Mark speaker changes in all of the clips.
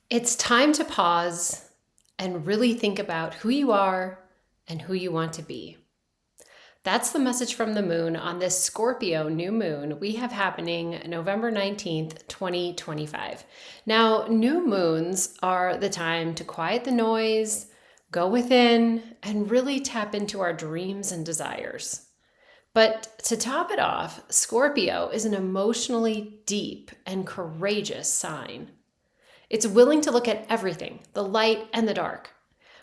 Speaker 1: It's time to pause and really think about who you are and who you want to be. That's the message from the moon on this Scorpio new moon we have happening November 19th, 2025. Now, new moons are the time to quiet the noise, go within, and really tap into our dreams and desires. But to top it off, Scorpio is an emotionally deep and courageous sign. It's willing to look at everything, the light and the dark,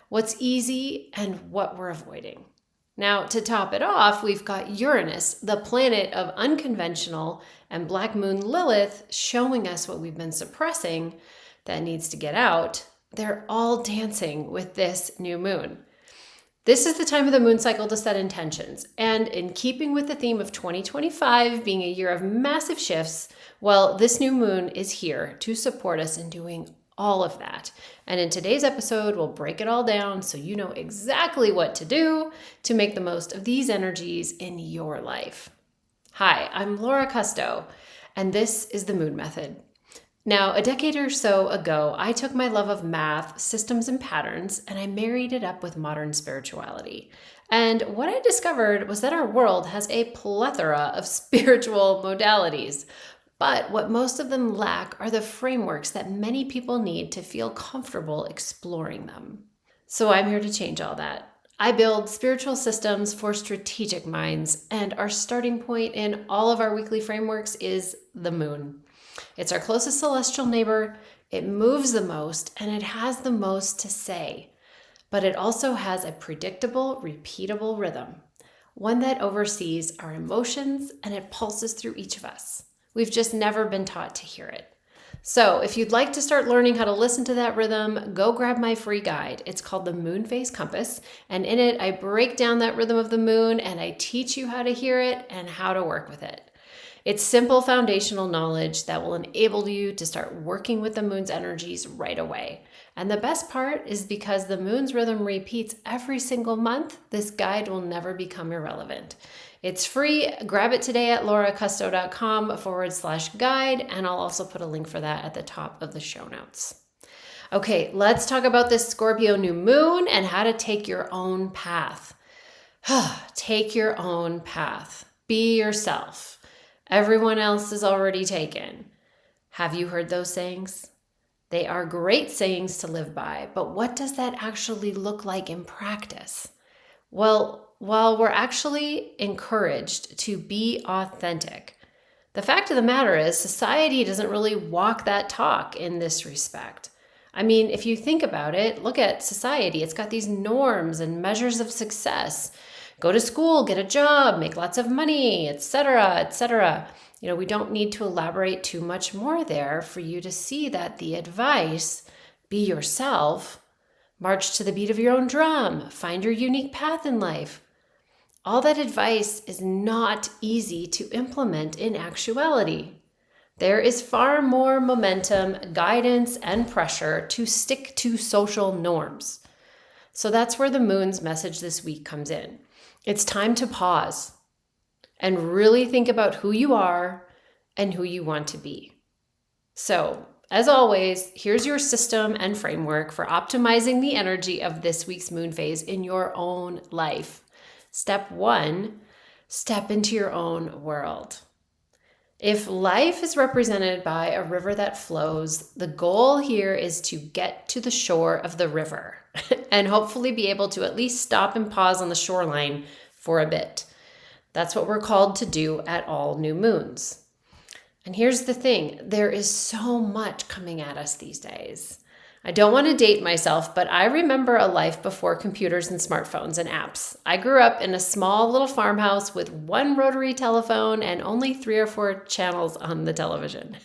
Speaker 1: what's easy and what we're avoiding. Now, to top it off, we've got Uranus, the planet of unconventional, and Black Moon Lilith showing us what we've been suppressing that needs to get out. They're all dancing with this new moon. This is the time of the moon cycle to set intentions. And in keeping with the theme of 2025 being a year of massive shifts, well, this new moon is here to support us in doing all of that. And in today's episode, we'll break it all down so you know exactly what to do to make the most of these energies in your life. Hi, I'm Laura Custo, and this is the Moon Method. Now, a decade or so ago, I took my love of math, systems, and patterns, and I married it up with modern spirituality. And what I discovered was that our world has a plethora of spiritual modalities. But what most of them lack are the frameworks that many people need to feel comfortable exploring them. So I'm here to change all that. I build spiritual systems for strategic minds, and our starting point in all of our weekly frameworks is the moon. It's our closest celestial neighbor, it moves the most, and it has the most to say. But it also has a predictable, repeatable rhythm, one that oversees our emotions and it pulses through each of us. We've just never been taught to hear it. So if you'd like to start learning how to listen to that rhythm, go grab my free guide. It's called the Moon Phase Compass, and in it, I break down that rhythm of the moon and I teach you how to hear it and how to work with it. It's simple foundational knowledge that will enable you to start working with the moon's energies right away. And the best part is because the moon's rhythm repeats every single month, this guide will never become irrelevant. It's free. Grab it today at lauracusto.com/guide, and I'll also put a link for that at the top of the show notes. Okay, let's talk about this Scorpio new moon and how to take your own path. Take your own path. Be yourself. Everyone else is already taken. Have you heard those sayings? They are great sayings to live by, but what does that actually look like in practice? Well, while we're actually encouraged to be authentic, the fact of the matter is society doesn't really walk that talk in this respect. I mean, if you think about it, look at society. It's got these norms and measures of success. Go to school, get a job, make lots of money, etc., etc. You know, we don't need to elaborate too much more there for you to see that the advice, be yourself, march to the beat of your own drum, find your unique path in life. All that advice is not easy to implement in actuality. There is far more momentum, guidance, and pressure to stick to social norms. So that's where the moon's message this week comes in. It's time to pause and really think about who you are and who you want to be. So, as always, here's your system and framework for optimizing the energy of this week's moon phase in your own life. Step 1, step into your own world. If life is represented by a river that flows, the goal here is to get to the shore of the river and hopefully be able to at least stop and pause on the shoreline for a bit. That's what we're called to do at all new moons. And here's the thing, there is so much coming at us these days. I don't want to date myself, but I remember a life before computers and smartphones and apps. I grew up in a small little farmhouse with one rotary telephone and only 3 or 4 channels on the television.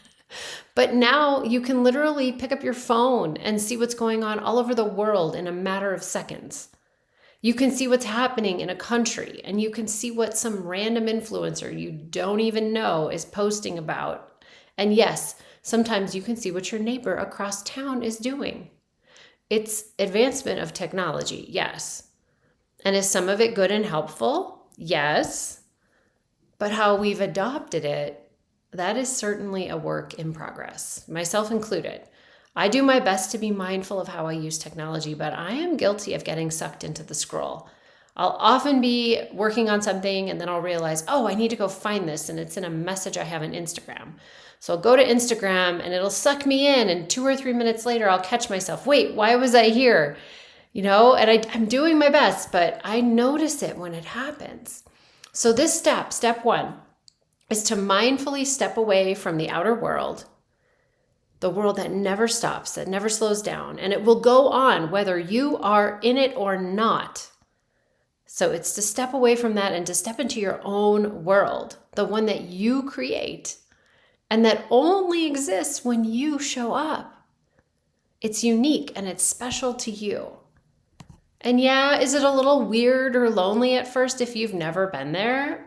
Speaker 1: But now you can literally pick up your phone and see what's going on all over the world in a matter of seconds. You can see what's happening in a country, and you can see what some random influencer you don't even know is posting about. And yes, sometimes you can see what your neighbor across town is doing. It's advancement of technology, yes. And is some of it good and helpful? Yes. But how we've adopted it, that is certainly a work in progress, myself included. I do my best to be mindful of how I use technology, but I am guilty of getting sucked into the scroll. I'll often be working on something and then I'll realize, oh, I need to go find this, and it's in a message I have on Instagram. So I'll go to Instagram and it'll suck me in, and 2 or 3 minutes later I'll catch myself, wait, why was I here? And I'm doing my best, but I notice it when it happens. So this step 1, is to mindfully step away from the outer world, the world that never stops, that never slows down, and it will go on whether you are in it or not. So it's to step away from that and to step into your own world, the one that you create, and that only exists when you show up. It's unique and it's special to you. And yeah, is it a little weird or lonely at first if you've never been there?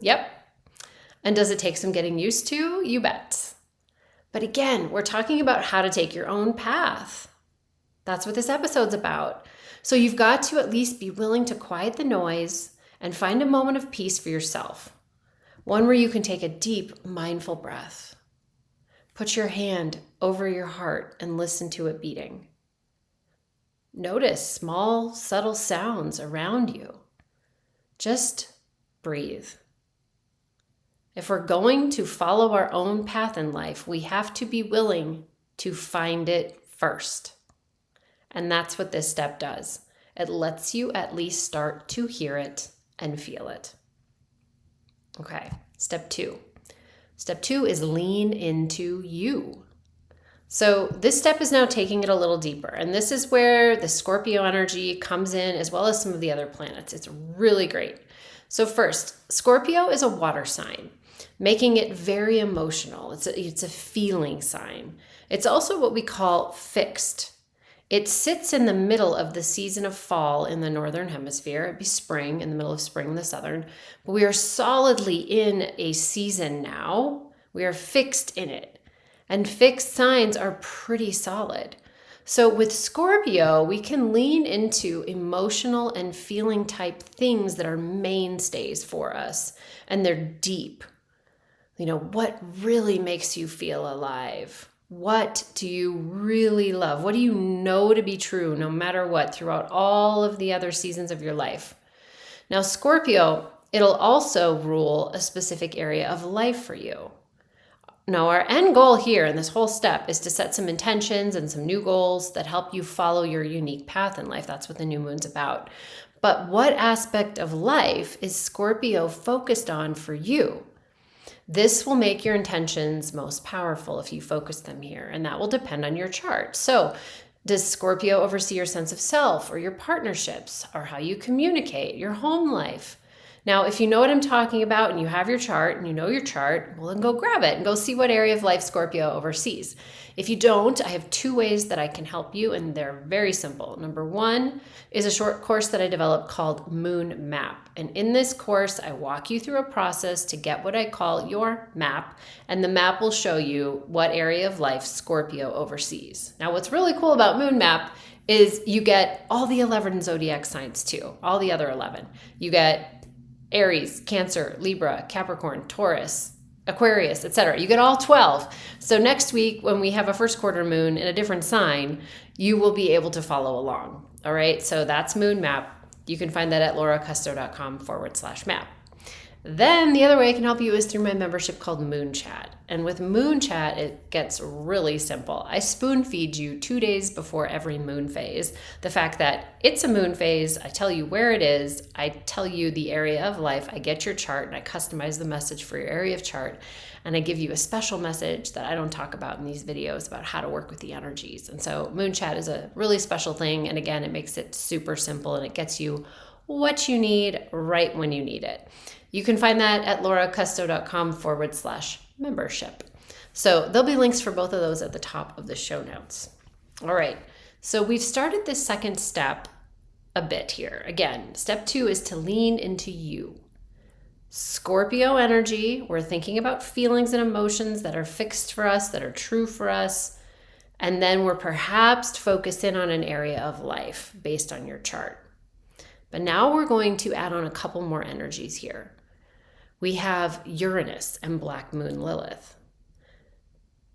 Speaker 1: Yep. And does it take some getting used to? You bet. But again, we're talking about how to take your own path. That's what this episode's about. So you've got to at least be willing to quiet the noise and find a moment of peace for yourself. One where you can take a deep, mindful breath. Put your hand over your heart and listen to it beating. Notice small, subtle sounds around you. Just breathe. If we're going to follow our own path in life, we have to be willing to find it first. And that's what this step does. It lets you at least start to hear it and feel it. Okay, step 2. Step 2 is lean into you. So this step is now taking it a little deeper. And this is where the Scorpio energy comes in, as well as some of the other planets. It's really great. So first, Scorpio is a water sign, making it very emotional. It's a feeling sign. It's also what we call fixed. It sits in the middle of the season of fall in the northern hemisphere. It'd be spring, in the middle of spring in the southern. But we are solidly in a season now. We are fixed in it. And fixed signs are pretty solid. So with Scorpio, we can lean into emotional and feeling type things that are mainstays for us. And they're deep. What really makes you feel alive? What do you really love? What do you know to be true no matter what throughout all of the other seasons of your life? Now, Scorpio, it'll also rule a specific area of life for you. Now, our end goal here in this whole step is to set some intentions and some new goals that help you follow your unique path in life. That's what the new moon's about. But what aspect of life is Scorpio focused on for you? This will make your intentions most powerful if you focus them here, and that will depend on your chart. So, does Scorpio oversee your sense of self or your partnerships or how you communicate, your home life? Now, if you know what I'm talking about and you have your chart and you know your chart, well, then go grab it and go see what area of life Scorpio oversees. If you don't, I have 2 ways that I can help you, and they're very simple. Number 1 is a short course that I developed called Moon Map. And in this course, I walk you through a process to get what I call your map, and the map will show you what area of life Scorpio oversees. Now, what's really cool about Moon Map is you get all the 11 zodiac signs too, all the other 11. You get Aries, Cancer, Libra, Capricorn, Taurus, Aquarius, etc. You get all 12. So next week, when we have a first quarter moon in a different sign, you will be able to follow along. All right, so that's Moon Map. You can find that at lauracusto.com/map. Then the other way I can help you is through my membership called Moon Chat. And with Moon Chat, it gets really simple. I spoon feed you 2 days before every moon phase. The fact that it's a moon phase, I tell you where it is, I tell you the area of life, I get your chart, and I customize the message for your area of chart. And I give you a special message that I don't talk about in these videos about how to work with the energies. And so Moon Chat is a really special thing. And again, it makes it super simple and it gets you what you need right when you need it. You can find that at lauracusto.com/membership. So there'll be links for both of those at the top of the show notes. All right, so we've started this second step a bit here. Again, step 2 is to lean into you. Scorpio energy, we're thinking about feelings and emotions that are fixed for us, that are true for us. And then we're perhaps focused in on an area of life based on your chart. But now we're going to add on a couple more energies here. We have Uranus and Black Moon Lilith.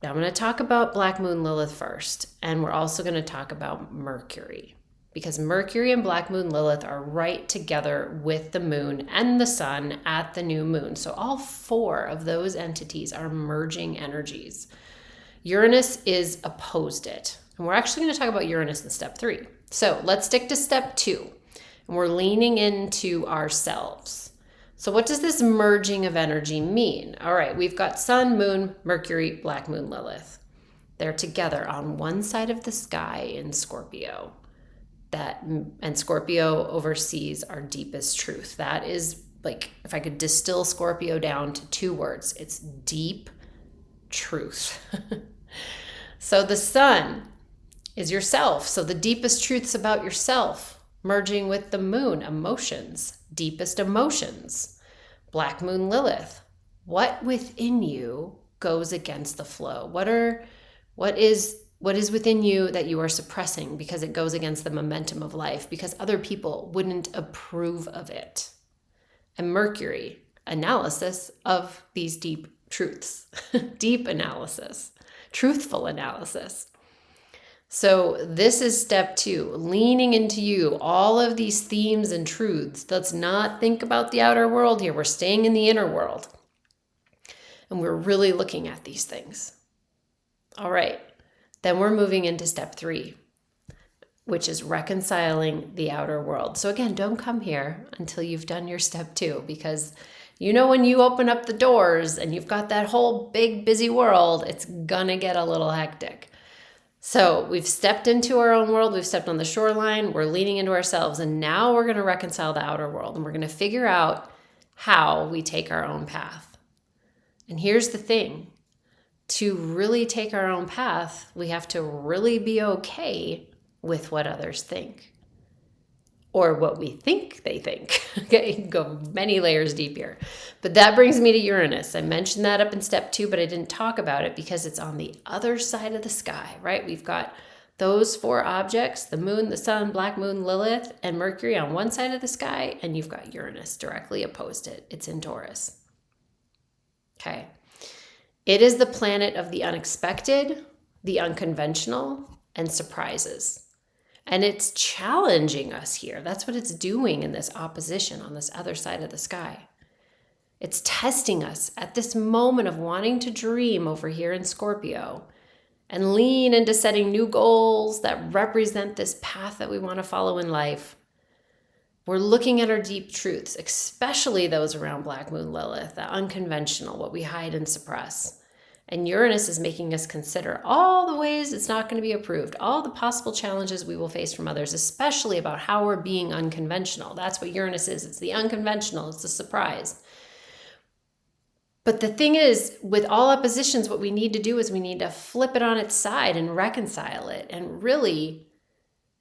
Speaker 1: Now I'm going to talk about Black Moon Lilith first, and we're also going to talk about Mercury, because Mercury and Black Moon Lilith are right together with the moon and the sun at the new moon. So all four of those entities are merging energies. Uranus is opposed it. And we're actually going to talk about Uranus in step 3. So let's stick to step 2. And we're leaning into ourselves. So what does this merging of energy mean? All right, we've got Sun, Moon, Mercury, Black Moon, Lilith. They're together on one side of the sky in Scorpio. And Scorpio oversees our deepest truth. That is, like, if I could distill Scorpio down to 2 words, it's deep truth. So the sun is yourself. So the deepest truths about yourself, merging with the moon, emotions, deepest emotions. Black Moon Lilith, what within you goes against the flow? What is within you that you are suppressing because it goes against the momentum of life, because other people wouldn't approve of it? And Mercury, analysis of these deep truths, deep analysis, truthful analysis. So this is step 2, leaning into you, all of these themes and truths. Let's not think about the outer world here. We're staying in the inner world. And we're really looking at these things. All right. Then we're moving into step 3, which is reconciling the outer world. So again, don't come here until you've done your step 2, because when you open up the doors and you've got that whole big busy world, it's gonna get a little hectic. So we've stepped into our own world, we've stepped on the shoreline, we're leaning into ourselves, and now we're gonna reconcile the outer world, and we're gonna figure out how we take our own path. And here's the thing. To really take our own path, we have to really be okay with what others think, or what we think they think. Okay, go many layers deep here. But that brings me to Uranus. I mentioned that up in step 2, but I didn't talk about it because it's on the other side of the sky, right? We've got those 4 objects, the moon, the sun, Black Moon, Lilith, and Mercury on one side of the sky, and you've got Uranus directly opposed it. It's in Taurus. Okay. It is the planet of the unexpected, the unconventional, and surprises. And it's challenging us here. That's what it's doing in this opposition on this other side of the sky. It's testing us at this moment of wanting to dream over here in Scorpio and lean into setting new goals that represent this path that we want to follow in life. We're looking at our deep truths, especially those around Black Moon Lilith, the unconventional, what we hide and suppress. And Uranus is making us consider all the ways it's not going to be approved, all the possible challenges we will face from others, especially about how we're being unconventional. That's what Uranus is. It's the unconventional. It's the surprise. But the thing is, with all oppositions, what we need to do is we need to flip it on its side and reconcile it. And really,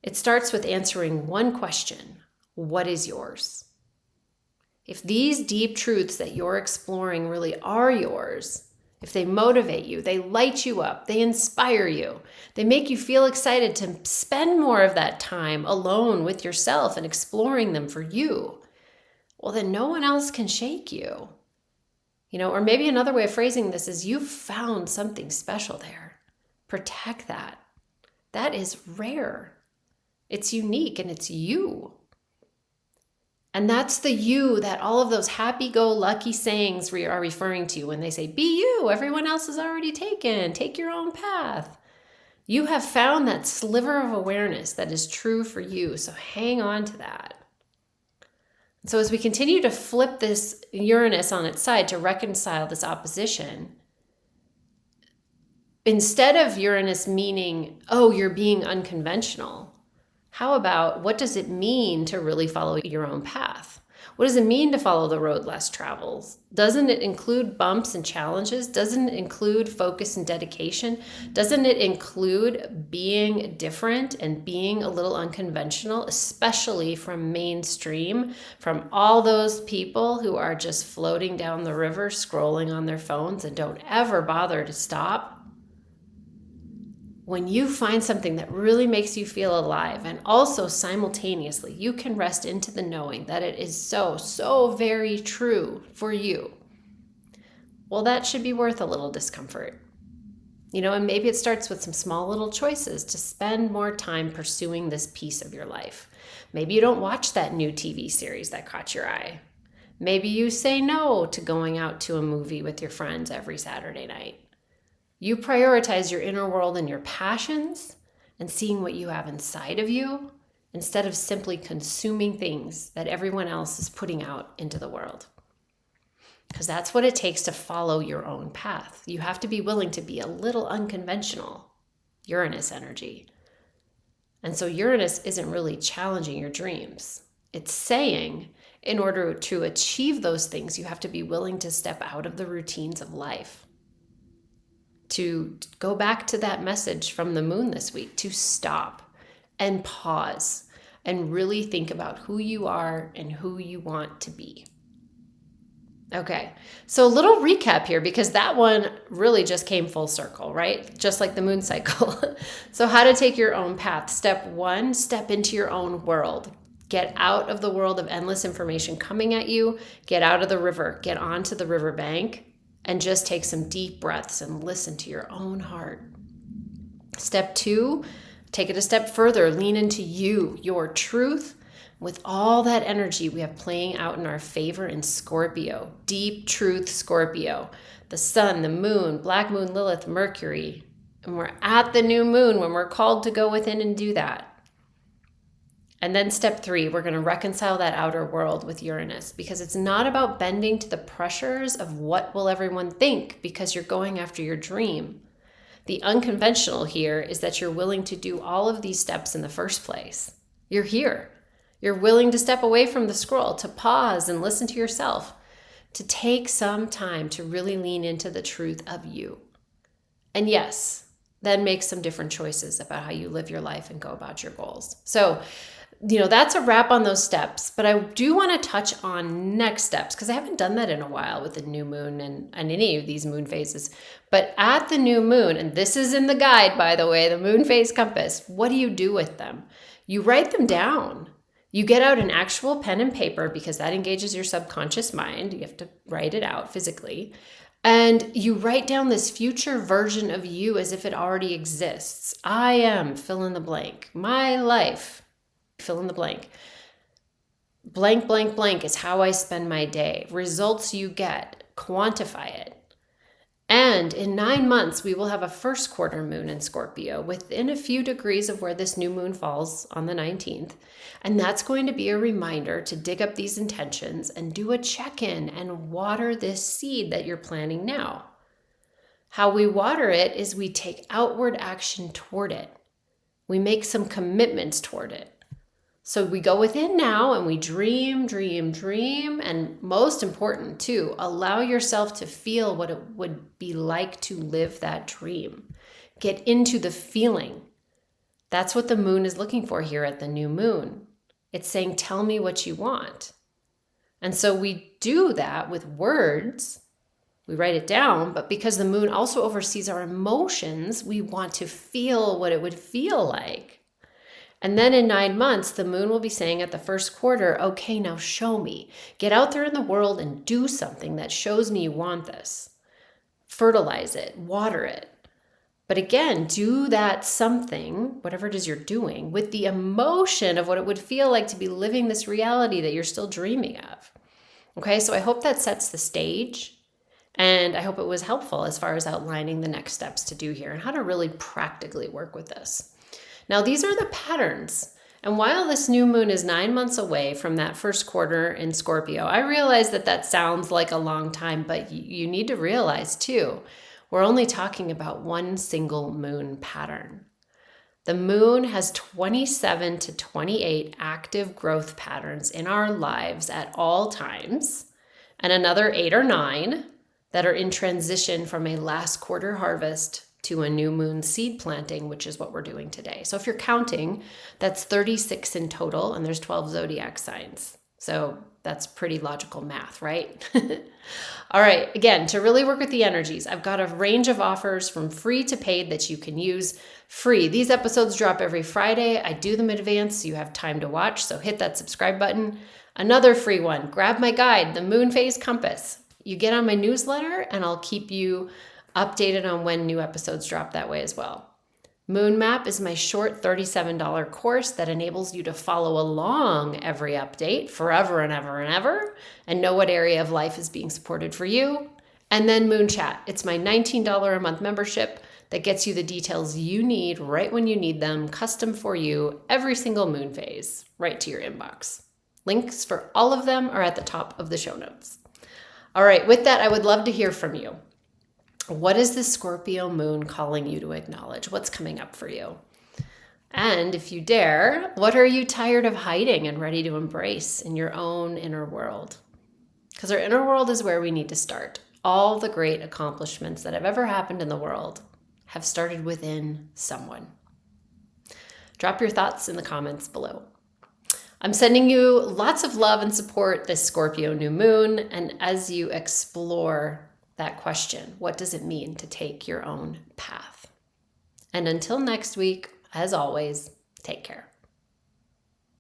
Speaker 1: it starts with answering one question. What is yours? If these deep truths that you're exploring really are yours, if they motivate you, they light you up, they inspire you, they make you feel excited to spend more of that time alone with yourself and exploring them for you, well, then no one else can shake you. Or maybe another way of phrasing this is you've found something special there. Protect that. That is rare. It's unique and it's you. And that's the you that all of those happy-go-lucky sayings are referring to when they say, be you, everyone else is already taken, take your own path. You have found that sliver of awareness that is true for you, so hang on to that. So as we continue to flip this Uranus on its side to reconcile this opposition, instead of Uranus meaning, oh, you're being unconventional, how about what does it mean to really follow your own path? What does it mean to follow the road less traveled? Doesn't it include bumps and challenges? Doesn't it include focus and dedication? Doesn't it include being different and being a little unconventional, especially from mainstream, from all those people who are just floating down the river, scrolling on their phones and don't ever bother to stop? When you find something that really makes you feel alive, and also simultaneously you can rest into the knowing that it is so, so very true for you, well, that should be worth a little discomfort. And maybe it starts with some small little choices to spend more time pursuing this piece of your life. Maybe you don't watch that new TV series that caught your eye. Maybe you say no to going out to a movie with your friends every Saturday night. You prioritize your inner world and your passions and seeing what you have inside of you instead of simply consuming things that everyone else is putting out into the world. Because that's what it takes to follow your own path. You have to be willing to be a little unconventional, Uranus energy. And so Uranus isn't really challenging your dreams. It's saying, in order to achieve those things, you have to be willing to step out of the routines of life. To go back to that message from the moon this week, to stop and pause and really think about who you are and who you want to be. Okay, so a little recap here, because that one really just came full circle, right? Just like the moon cycle. So how to take your own path. Step 1, step into your own world. Get out of the world of endless information coming at you. Get out of the river. Get onto the riverbank and just take some deep breaths and listen to your own heart. Step 2, take it a step further. Lean into you, your truth, with all that energy we have playing out in our favor in Scorpio. Deep truth Scorpio. The sun, the moon, Black Moon Lilith, Mercury. And we're at the new moon when we're called to go within and do that. And then step 3, we're going to reconcile that outer world with Uranus, because it's not about bending to the pressures of what will everyone think because you're going after your dream. The unconventional here is that you're willing to do all of these steps in the first place. You're here. You're willing to step away from the scroll, to pause and listen to yourself, to take some time to really lean into the truth of you. And yes, then make some different choices about how you live your life and go about your goals. So, that's a wrap on those steps, but I do want to touch on next steps because I haven't done that in a while with the new moon and any of these moon phases. But at the new moon, and this is in the guide, by the way, the moon phase compass, what do you do with them? You write them down. You get out an actual pen and paper because that engages your subconscious mind. You have to write it out physically. And you write down this future version of you as if it already exists. I am, fill in the blank. My life, fill in the blank. Blank, blank, blank is how I spend my day. Results you get, quantify it. And in 9 months, we will have a first quarter moon in Scorpio within a few degrees of where this new moon falls on the 19th. And that's going to be a reminder to dig up these intentions and do a check-in and water this seed that you're planting now. How we water it is we take outward action toward it. We make some commitments toward it. So we go within now and we dream, dream, dream. And most important too, allow yourself to feel what it would be like to live that dream. Get into the feeling. That's what the moon is looking for here at the new moon. It's saying, tell me what you want. And so we do that with words. We write it down, but because the moon also oversees our emotions, we want to feel what it would feel like. And then in 9 months, the moon will be saying at the first quarter, okay, now show me. Get out there in the world and do something that shows me you want this. Fertilize it, water it. But again, do that something, whatever it is you're doing, with the emotion of what it would feel like to be living this reality that you're still dreaming of. Okay, so I hope that sets the stage. And I hope it was helpful as far as outlining the next steps to do here and how to really practically work with this. Now, these are the patterns. And while this new moon is 9 months away from that first quarter in Scorpio, I realize that sounds like a long time, but you need to realize too, we're only talking about one single moon pattern. The moon has 27 to 28 active growth patterns in our lives at all times, and another 8 or 9 that are in transition from a last quarter harvest to a new moon seed planting, which is what we're doing today. So if you're counting, that's 36 in total, and there's 12 zodiac signs. So that's pretty logical math, right? All right, again, to really work with the energies, I've got a range of offers from free to paid that you can use free. These episodes drop every Friday. I do them in advance so you have time to watch, so hit that subscribe button. Another free one, grab my guide, The Moon Phase Compass. You get on my newsletter and I'll keep you updated on when new episodes drop that way as well. Moon Map is my short $37 course that enables you to follow along every update forever and ever and ever and know what area of life is being supported for you. And then Moon Chat. It's my $19 a month membership that gets you the details you need right when you need them, custom for you, every single moon phase, right to your inbox. Links for all of them are at the top of the show notes. All right, with that, I would love to hear from you. What is the Scorpio moon calling you to acknowledge? What's coming up for you? And if you dare, what are you tired of hiding and ready to embrace in your own inner world? Because our inner world is where we need to start. All the great accomplishments that have ever happened in the world have started within someone. Drop your thoughts in the comments below. I'm sending you lots of love and support this Scorpio new moon. And as you explore that question, what does it mean to take your own path? And until next week, as always, take care.